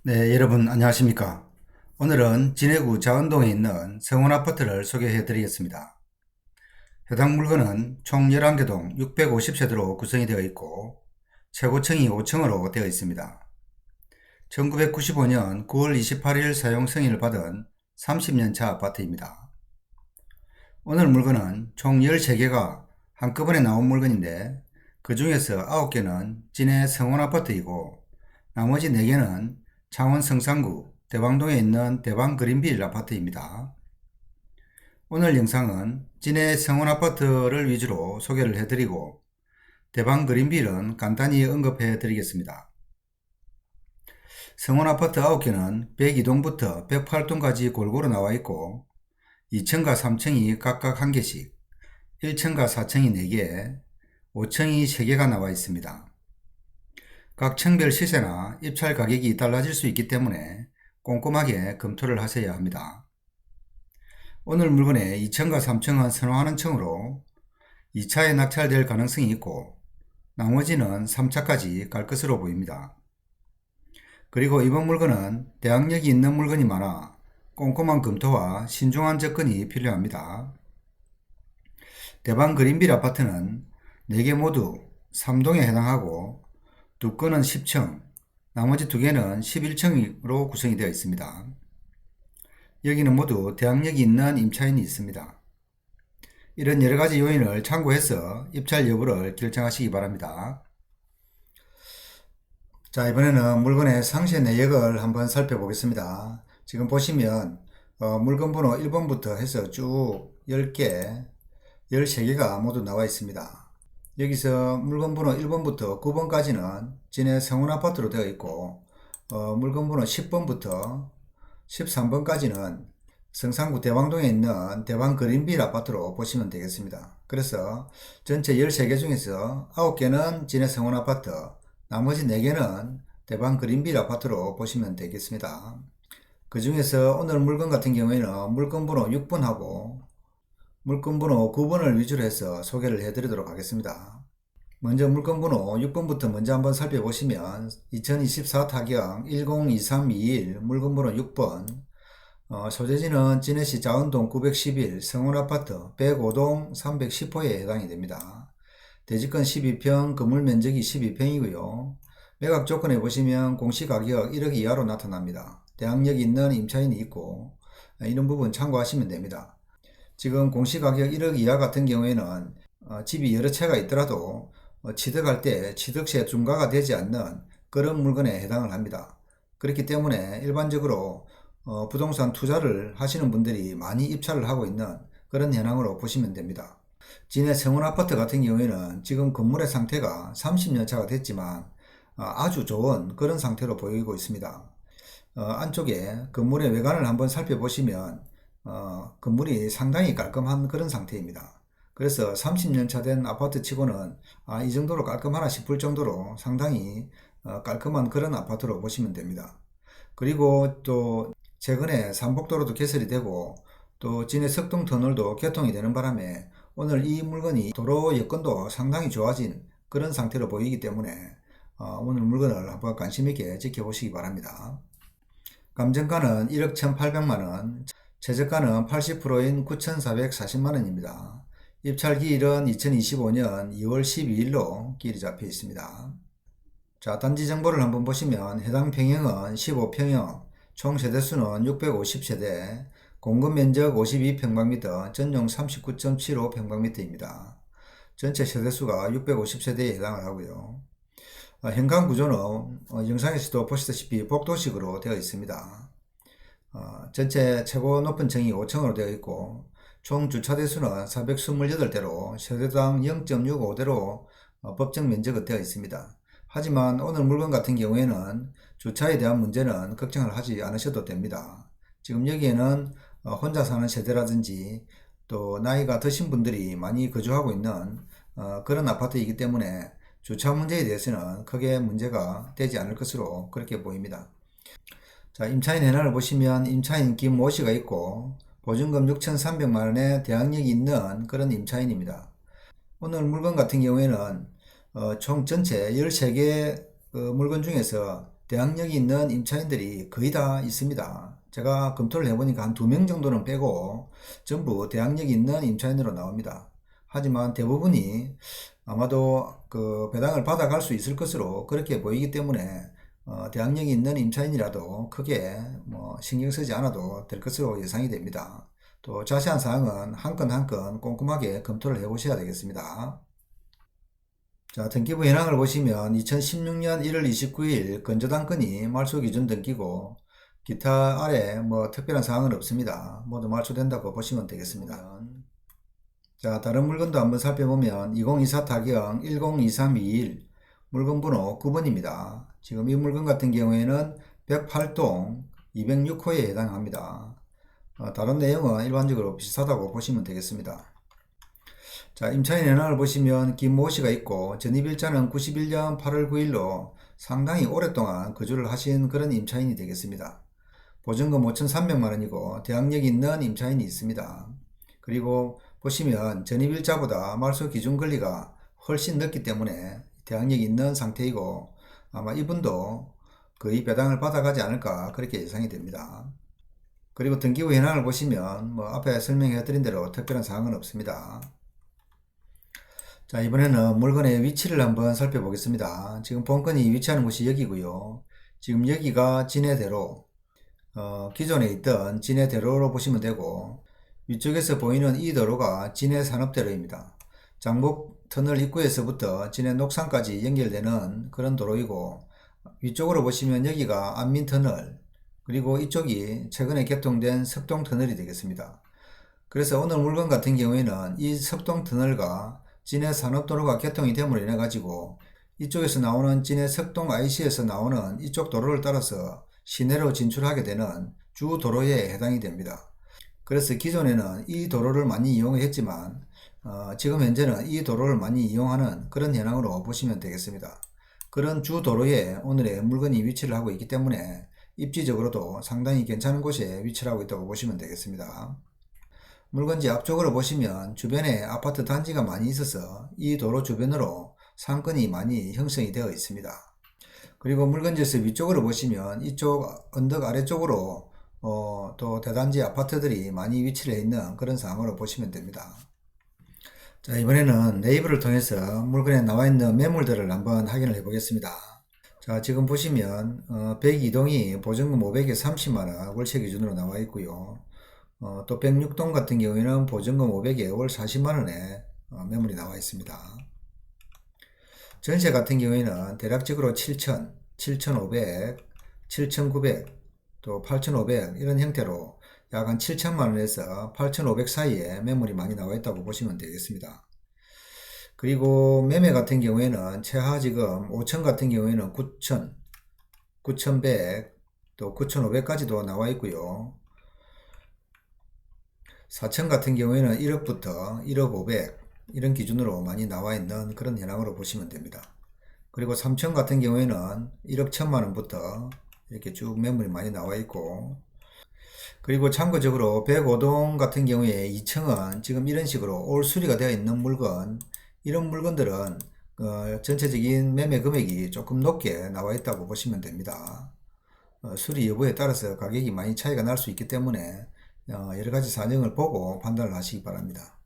네, 여러분 안녕하십니까? 오늘은 진해구 자은동에 있는 성원아파트를 소개해 드리겠습니다. 해당 물건은 총 11개 동 650세대로 구성이 되어 있고 최고층이 5층으로 되어 있습니다. 1995년 9월 28일 사용 승인을 받은 30년차 아파트입니다. 오늘 물건은 총 13개가 한꺼번에 나온 물건인데 그 중에서 9개는 진해 성원아파트이고 나머지 4개는 창원 성산구 대방동에 있는 대방 그린빌 아파트입니다. 오늘 영상은 진해 성원아파트를 위주로 소개를 해드리고 대방 그린빌은 간단히 언급해 드리겠습니다. 성원아파트 9개는 102동부터 108동까지 골고루 나와 있고 2층과 3층이 각각 1개씩, 1층과 4층이 4개, 5층이 3개가 나와 있습니다. 각 층별 시세나 입찰 가격이 달라질 수 있기 때문에 꼼꼼하게 검토를 하셔야 합니다. 오늘 물건의 2층과 3층은 선호하는 층으로 2차에 낙찰될 가능성이 있고 나머지는 3차까지 갈 것으로 보입니다. 그리고 이번 물건은 대항력이 있는 물건이 많아 꼼꼼한 검토와 신중한 접근이 필요합니다. 대방 그린빌 아파트는 4개 모두 3동에 해당하고 2건은 10층, 나머지 2개는 11층으로 구성이 되어 있습니다. 여기는 모두 대항력이 있는 임차인이 있습니다. 이런 여러가지 요인을 참고해서 입찰 여부를 결정하시기 바랍니다. 자, 이번에는 물건의 상세 내역을 한번 살펴보겠습니다. 지금 보시면 물건 번호 1번부터 해서 쭉 10개, 13개가 모두 나와 있습니다. 여기서 물건 번호 1번부터 9번까지는 진해 성원아파트로 되어 있고 물건 번호 10번부터 13번까지는 성산구 대방동에 있는 대방 그린빌 아파트로 보시면 되겠습니다. 그래서 전체 13개 중에서 9개는 진해 성원아파트, 나머지 4개는 대방 그린빌 아파트로 보시면 되겠습니다. 그 중에서 오늘 물건 같은 경우에는 물건 번호 6번하고 물건 번호 9번을 위주로 해서 소개를 해드리도록 하겠습니다. 먼저 물건 번호 6번부터 먼저 한번 살펴보시면 2024 타경 102321 물건 번호 6번, 소재지는 진해시 자은동 911 성원아파트 105동 310호에 해당이 됩니다. 대지권 12평, 건물 면적이 12평이고요. 매각 조건에 보시면 공시가격 1억 이하로 나타납니다. 대항력이 있는 임차인이 있고 이런 부분 참고하시면 됩니다. 지금 공시가격 1억 이하 같은 경우에는 집이 여러 채가 있더라도 취득할 때 취득세 중과가 되지 않는 그런 물건에 해당을 합니다. 그렇기 때문에 일반적으로 부동산 투자를 하시는 분들이 많이 입찰을 하고 있는 그런 현황으로 보시면 됩니다. 진해 성원아파트 같은 경우에는 지금 건물의 상태가 30년 차가 됐지만 아주 좋은 그런 상태로 보이고 있습니다. 안쪽에 건물의 외관을 한번 살펴보시면 건물이 상당히 깔끔한 그런 상태입니다. 그래서 30년 차 된 아파트 치고는 이 정도로 깔끔하나 싶을 정도로 상당히 깔끔한 그런 아파트로 보시면 됩니다. 그리고 또 최근에 삼복도로도 개설이 되고 또 진해 석동 터널도 개통이 되는 바람에 오늘 이 물건이 도로 여건도 상당히 좋아진 그런 상태로 보이기 때문에 오늘 물건을 한번 관심 있게 지켜보시기 바랍니다. 감정가는 1억 1,800만원, 최저가는 80%인 9,440만원입니다. 입찰 기일은 2025년 2월 12일로 기일이 잡혀 있습니다. 자, 단지 정보를 한번 보시면 해당 평형은 15평형, 총 세대수는 650세대, 공급 면적 52평방미터, 전용 39.75평방미터입니다. 전체 세대수가 650세대에 해당을 하고요. 현관 구조는 영상에서도 보시다시피 복도식으로 되어 있습니다. 전체 최고 높은 층이 5층으로 되어 있고 총 주차 대수는 428대로 세대당 0.65대로 법정 면적이 되어 있습니다. 하지만 오늘 물건 같은 경우에는 주차에 대한 문제는 걱정을 하지 않으셔도 됩니다. 지금 여기에는 혼자 사는 세대라든지 또 나이가 드신 분들이 많이 거주하고 있는 그런 아파트이기 때문에 주차 문제에 대해서는 크게 문제가 되지 않을 것으로 그렇게 보입니다. 자, 임차인 현황을 보시면 임차인 김모 씨가 있고 보증금 6,300만원의 대항력이 있는 그런 임차인입니다. 오늘 물건 같은 경우에는 총 전체 13개 물건 중에서 대항력이 있는 임차인들이 거의 다 있습니다. 제가 검토를 해보니까 한 2명 정도는 빼고 전부 대항력이 있는 임차인으로 나옵니다. 하지만 대부분이 아마도 그 배당을 받아갈 수 있을 것으로 그렇게 보이기 때문에 대항력이 있는 임차인이라도 크게 뭐 신경 쓰지 않아도 될 것으로 예상이 됩니다. 또 자세한 사항은 한 건 한 건 꼼꼼하게 검토를 해 보셔야 되겠습니다. 자, 등기부 현황을 보시면 2016년 1월 29일 건조당권이 말소 기준 등기고 기타 아래 뭐 특별한 사항은 없습니다. 모두 말소된다고 보시면 되겠습니다. 자, 다른 물건도 한번 살펴보면 2024 타경 102321 물건 번호 9번입니다. 지금 이 물건 같은 경우에는 108동 206호에 해당합니다. 다른 내용은 일반적으로 비슷하다고 보시면 되겠습니다. 자, 임차인 현황을 보시면 김모 씨가 있고 전입일자는 91년 8월 9일로 상당히 오랫동안 거주를 하신 그런 임차인이 되겠습니다. 보증금 5,300만원이고 대항력이 있는 임차인이 있습니다. 그리고 보시면 전입일자보다 말소 기준 권리가 훨씬 늦기 때문에 대항력이 있는 상태이고 아마 이분도 거의 배당을 받아가지 않을까 그렇게 예상이 됩니다. 그리고 등기부 현황을 보시면 뭐 앞에 설명해 드린 대로 특별한 사항은 없습니다. 자, 이번에는 물건의 위치를 한번 살펴보겠습니다. 지금 본건이 위치하는 곳이 여기고요. 지금 여기가 진해대로 기존에 있던 진해대로로 보시면 되고 위쪽에서 보이는 이 도로가 진해산업대로입니다. 장목 터널 입구에서부터 진해 녹산까지 연결되는 그런 도로이고 위쪽으로 보시면 여기가 안민터널 그리고 이쪽이 최근에 개통된 석동터널이 되겠습니다. 그래서 오늘 물건 같은 경우에는 이 석동터널과 진해산업도로가 개통이 됨으로 인해 가지고 이쪽에서 나오는 진해 석동 IC에서 나오는 이쪽 도로를 따라서 시내로 진출하게 되는 주 도로에 해당이 됩니다. 그래서 기존에는 이 도로를 많이 이용했지만 지금 현재는 이 도로를 많이 이용하는 그런 현황으로 보시면 되겠습니다. 그런 주 도로에 오늘의 물건이 위치를 하고 있기 때문에 입지적으로도 상당히 괜찮은 곳에 위치를 하고 있다고 보시면 되겠습니다. 물건지 앞쪽으로 보시면 주변에 아파트 단지가 많이 있어서 이 도로 주변으로 상권이 많이 형성이 되어 있습니다. 그리고 물건지에서 위쪽으로 보시면 이쪽 언덕 아래쪽으로 또 대단지 아파트들이 많이 위치해 있는 그런 상황으로 보시면 됩니다. 자, 이번에는 네이버를 통해서 물건에 나와 있는 매물들을 한번 확인을 해 보겠습니다. 자, 지금 보시면 102동이 보증금 500에 30만원 월세 기준으로 나와 있고요. 또 106동 같은 경우에는 보증금 500에 월 40만원에 매물이 나와 있습니다. 전세 같은 경우에는 대략적으로 7,000, 7,500, 7,900, 또 8,500 이런 형태로 약 한 7천만원에서 8,500 사이에 매물이 많이 나와 있다고 보시면 되겠습니다. 그리고 매매 같은 경우에는 최하 지금 5천 같은 경우에는 9,000, 9,100, 또 9,500까지도 나와 있고요. 4천 같은 경우에는 1억부터 1억 500 이런 기준으로 많이 나와 있는 그런 현황으로 보시면 됩니다. 그리고 3천 같은 경우에는 1억 1천만원부터 이렇게 쭉 매물이 많이 나와 있고 그리고 참고적으로 105동 같은 경우에 2층은 지금 이런 식으로 올 수리가 되어 있는 물건 이런 물건들은 전체적인 매매 금액이 조금 높게 나와 있다고 보시면 됩니다. 수리 여부에 따라서 가격이 많이 차이가 날 수 있기 때문에 여러가지 사정을 보고 판단을 하시기 바랍니다.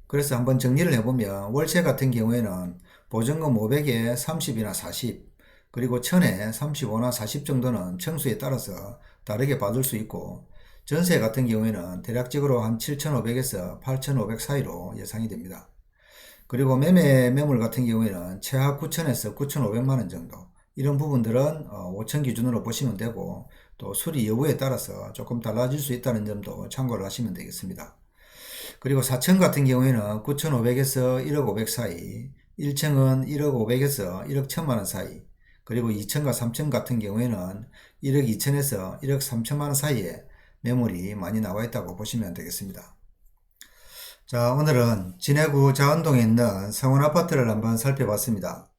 그래서 한번 정리를 해보면 월세 같은 경우에는 보증금 500에 30이나 40 그리고 1000에 35나 40 정도는 층수에 따라서 다르게 받을 수 있고 전세 같은 경우에는 대략적으로 한 7,500에서 8,500 사이로 예상이 됩니다. 그리고 매물 같은 경우에는 최하 9,000에서 9,500만원 정도 이런 부분들은 5천 기준으로 보시면 되고 또 수리 여부에 따라서 조금 달라질 수 있다는 점도 참고를 하시면 되겠습니다. 그리고 4층 같은 경우에는 9,500에서 1억 500 사이 1층은 1억 500에서 1억 1천만원 사이 그리고 2층과 3층 같은 경우에는 1억 2천에서 1억 3천만원 사이에 매물이 많이 나와 있다고 보시면 되겠습니다. 자, 오늘은 진해구 자원동에 있는 성원아파트를 한번 살펴봤습니다.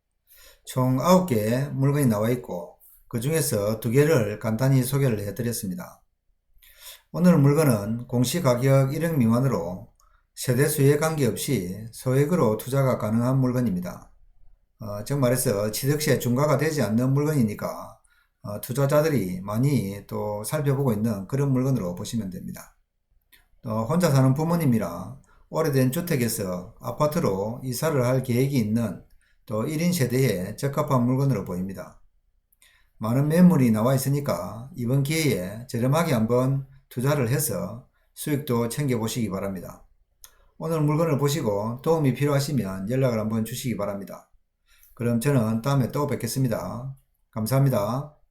총 9개 물건이 나와 있고 그 중에서 2개를 간단히 소개를 해드렸습니다. 오늘 물건은 공시가격 1억 미만으로 세대수에 관계없이 소액으로 투자가 가능한 물건입니다. 즉 말해서 취득세 중과가 되지 않는 물건이니까 투자자들이 많이 또 살펴보고 있는 그런 물건으로 보시면 됩니다. 혼자 사는 부모님이라 오래된 주택에서 아파트로 이사를 할 계획이 있는 또 1인 세대에 적합한 물건으로 보입니다. 많은 매물이 나와 있으니까 이번 기회에 저렴하게 한번 투자를 해서 수익도 챙겨 보시기 바랍니다. 오늘 물건을 보시고 도움이 필요하시면 연락을 한번 주시기 바랍니다. 그럼 저는 다음에 또 뵙겠습니다. 감사합니다.